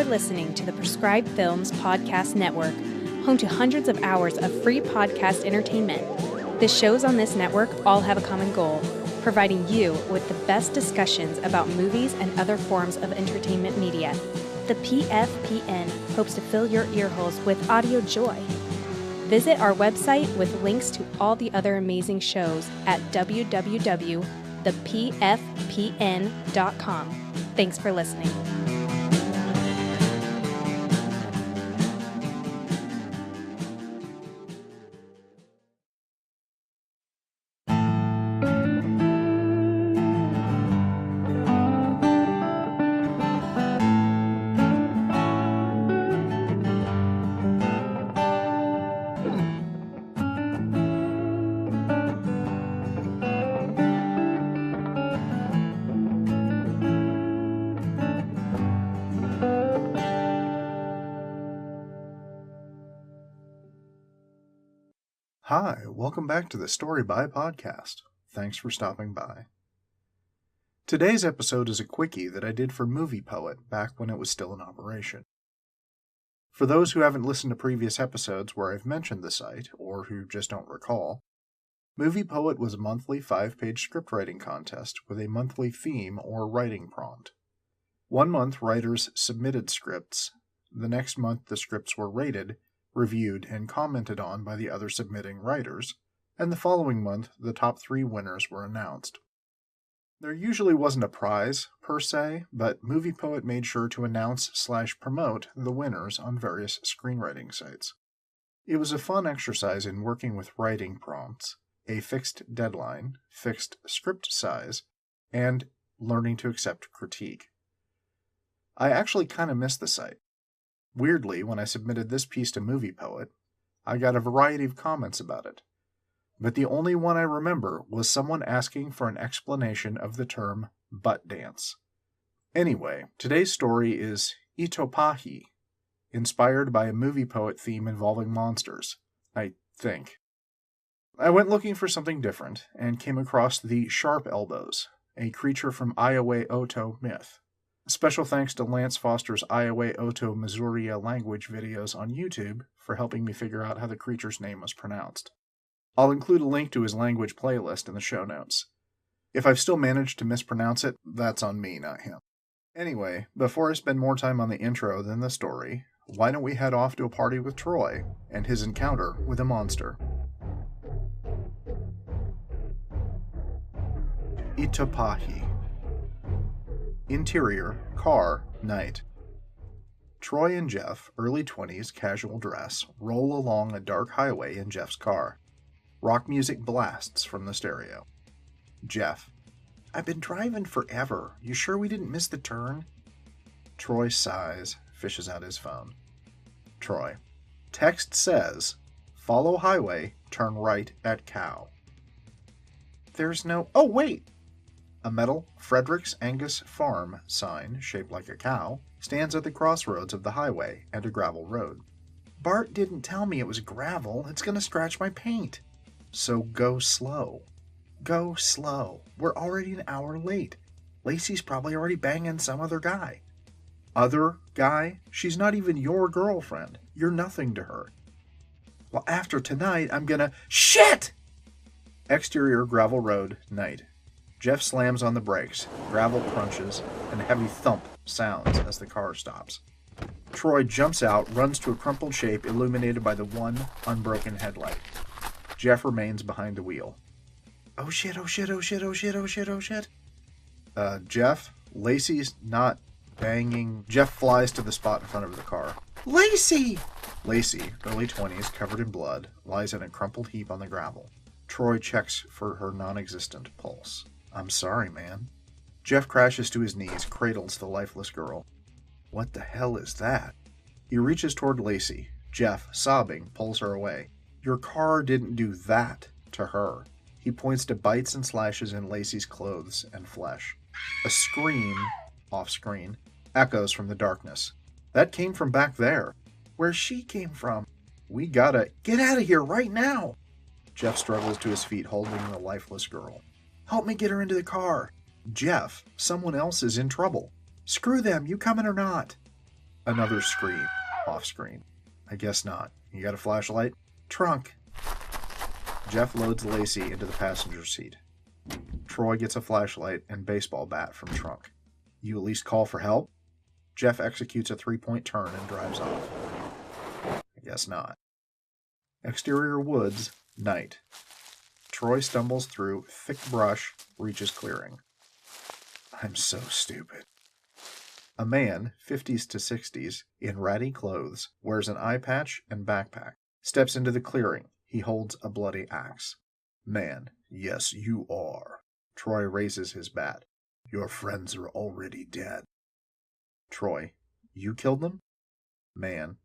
You're listening to the Prescribed Films Podcast Network, home to hundreds of hours of free podcast entertainment. The shows on this network all have a common goal, providing you with the best discussions about movies and other forms of entertainment media. The PFPN hopes to fill your earholes with audio joy. Visit our website with links to all the other amazing shows at www.thepfpn.com. Thanks for listening. Hi, welcome back to the Story By podcast. Thanks for stopping by. Today's episode is a quickie that I did for Movie Poet back when it was still in operation. For those who haven't listened to previous episodes where I've mentioned the site, or who just don't recall, Movie Poet was a monthly 5-page script writing contest with a monthly theme or writing prompt. One month, writers submitted scripts. The next month, the scripts were rated, reviewed, and commented on by the other submitting writers, and the following month, the top 3 winners were announced. There usually wasn't a prize, per se, but Movie Poet made sure to announce/promote the winners on various screenwriting sites. It was a fun exercise in working with writing prompts, a fixed deadline, fixed script size, and learning to accept critique. I actually kind of miss the site. Weirdly, when I submitted this piece to Movie Poet, I got a variety of comments about it. But the only one I remember was someone asking for an explanation of the term butt dance. Anyway, today's story is Itopa'hi, inspired by a Movie Poet theme involving monsters, I think. I went looking for something different and came across the Sharp Elbows, a creature from Ioway-Otoe myth. Special thanks to Lance Foster's Ioway-Otoe-Missouria language videos on YouTube for helping me figure out how the creature's name was pronounced. I'll include a link to his language playlist in the show notes. If I've still managed to mispronounce it, that's on me, not him. Anyway, before I spend more time on the intro than the story, why don't we head off to a party with Troy and his encounter with a monster. Itopa'hi. Interior, car, night. Troy and Jeff, early 20s, casual dress, roll along a dark highway in Jeff's car. Rock music blasts from the stereo. Jeff: I've been driving forever. You sure we didn't miss the turn? Troy sighs, fishes out his phone. Troy: Text says, follow highway, turn right at cow. There's no... Oh, wait! A metal Frederick's Angus Farm sign, shaped like a cow, stands at the crossroads of the highway and a gravel road. Bart didn't tell me it was gravel. It's going to scratch my paint. So go slow. Go slow. We're already an hour late. Lacey's probably already banging some other guy. Other guy? She's not even your girlfriend. You're nothing to her. Well, after tonight, I'm gonna... Shit! Exterior gravel road, night. Jeff slams on the brakes, gravel crunches, and a heavy thump sounds as the car stops. Troy jumps out, runs to a crumpled shape illuminated by the one unbroken headlight. Jeff remains behind the wheel. Oh shit, oh shit, oh shit, oh shit, oh shit, oh shit. Jeff, Lacey's not banging. Jeff flies to the spot in front of the car. Lacey! Lacey, early 20s, covered in blood, lies in a crumpled heap on the gravel. Troy checks for her non-existent pulse. I'm sorry, man. Jeff crashes to his knees, cradles the lifeless girl. What the hell is that? He reaches toward Lacey. Jeff, sobbing, pulls her away. Your car didn't do that to her. He points to bites and slashes in Lacey's clothes and flesh. A scream, off-screen, echoes from the darkness. That came from back there. Where she came from. We gotta get out of here right now. Jeff struggles to his feet, holding the lifeless girl. Help me get her into the car. Jeff, someone else is in trouble. Screw them, you coming or not? Another scream, off screen. I guess not. You got a flashlight? Trunk! Jeff loads Lacey into the passenger seat. Troy gets a flashlight and baseball bat from trunk. You at least call for help? Jeff executes a 3-point turn and drives off. I guess not. Exterior woods, night. Troy stumbles through thick brush, reaches clearing. I'm so stupid. A man, 50s to 60s, in ratty clothes, wears an eye patch and backpack, steps into the clearing. He holds a bloody axe. Man, yes, you are. Troy raises his bat. Your friends are already dead. Troy, you killed them? Man,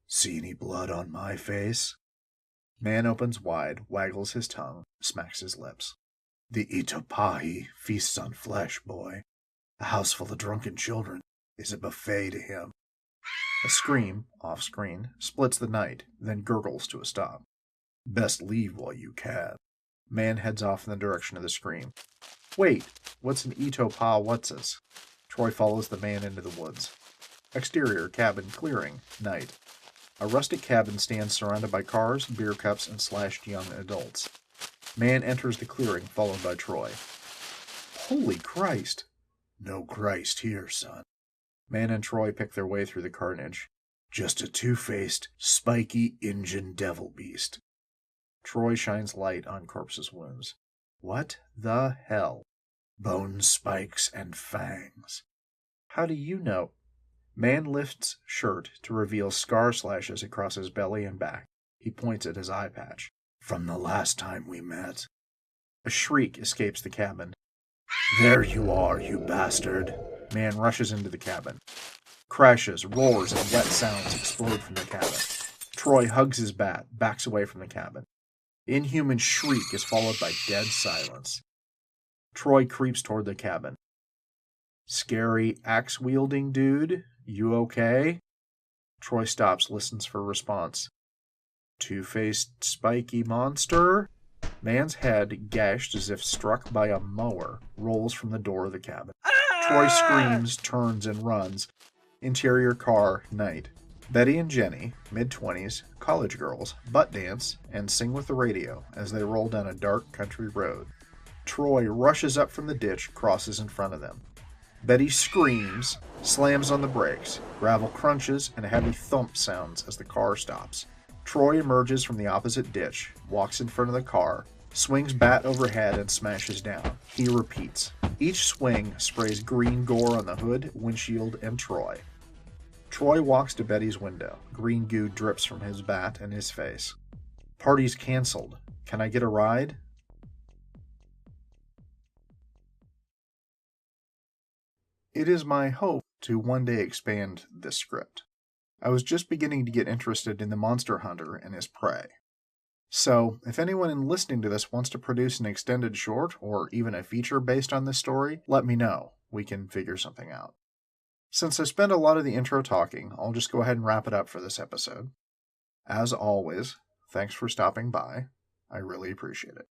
see any blood on my face? Man opens wide, waggles his tongue, smacks his lips. The Itopa'hi feasts on flesh, boy. A house full of drunken children is a buffet to him. A scream, off-screen, splits the night, then gurgles to a stop. Best leave while you can. Man heads off in the direction of the scream. Wait, what's an Itopa'hi what's-us? Troy follows the man into the woods. Exterior, cabin, clearing, night. A rustic cabin stands surrounded by cars, beer cups, and slashed young adults. Man enters the clearing, followed by Troy. Holy Christ! No Christ here, son. Man and Troy pick their way through the carnage. Just a two-faced, spiky Injun devil beast. Troy shines light on corpse's wounds. What the hell? Bones, spikes, and fangs. How do you know? Man lifts shirt to reveal scar slashes across his belly and back. He points at his eye patch. From the last time we met. A shriek escapes the cabin. There you are, you bastard. Man rushes into the cabin. Crashes, roars, and wet sounds explode from the cabin. Troy hugs his bat, backs away from the cabin. Inhuman shriek is followed by dead silence. Troy creeps toward the cabin. Scary axe-wielding dude, you okay? Troy stops, listens for response. Two-faced spiky monster? Man's head, gashed as if struck by a mower, rolls from the door of the cabin. Troy screams, turns, and runs. Interior car, night. Betty and Jenny, mid-20s, college girls, butt dance and sing with the radio as they roll down a dark country road. Troy rushes up from the ditch, crosses in front of them. Betty screams, slams on the brakes. Gravel crunches and a heavy thump sounds as the car stops. Troy emerges from the opposite ditch, walks in front of the car, swings bat overhead and smashes down. He repeats. Each swing sprays green gore on the hood, windshield, and Troy. Troy walks to Betty's window. Green goo drips from his bat and his face. Party's canceled. Can I get a ride? It is my hope to one day expand this script. I was just beginning to get interested in the monster hunter and his prey. So, if anyone in listening to this wants to produce an extended short or even a feature based on this story, let me know. We can figure something out. Since I spent a lot of the intro talking, I'll just go ahead and wrap it up for this episode. As always, thanks for stopping by. I really appreciate it.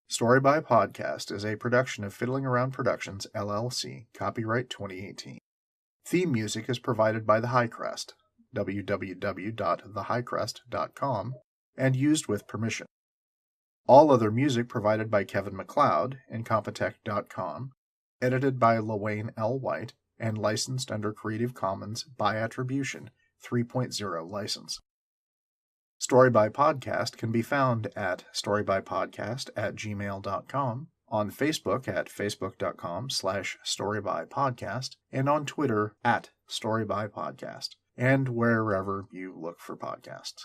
Story by Podcast is a production of Fiddling Around Productions, LLC, copyright 2018. Theme music is provided by The High Crest, www.thehighcrest.com, and used with permission. All other music provided by Kevin MacLeod, Incompetech.com, edited by Lawayne L. White, and licensed under Creative Commons by Attribution 3.0 license. Story by Podcast can be found at storybypodcast@gmail.com, on Facebook at facebook.com/storybypodcast, and on Twitter at storybypodcast, and wherever you look for podcasts.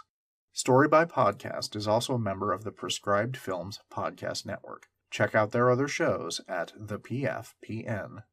Story by Podcast is also a member of the Prescribed Films Podcast Network. Check out their other shows at thepfpn.com.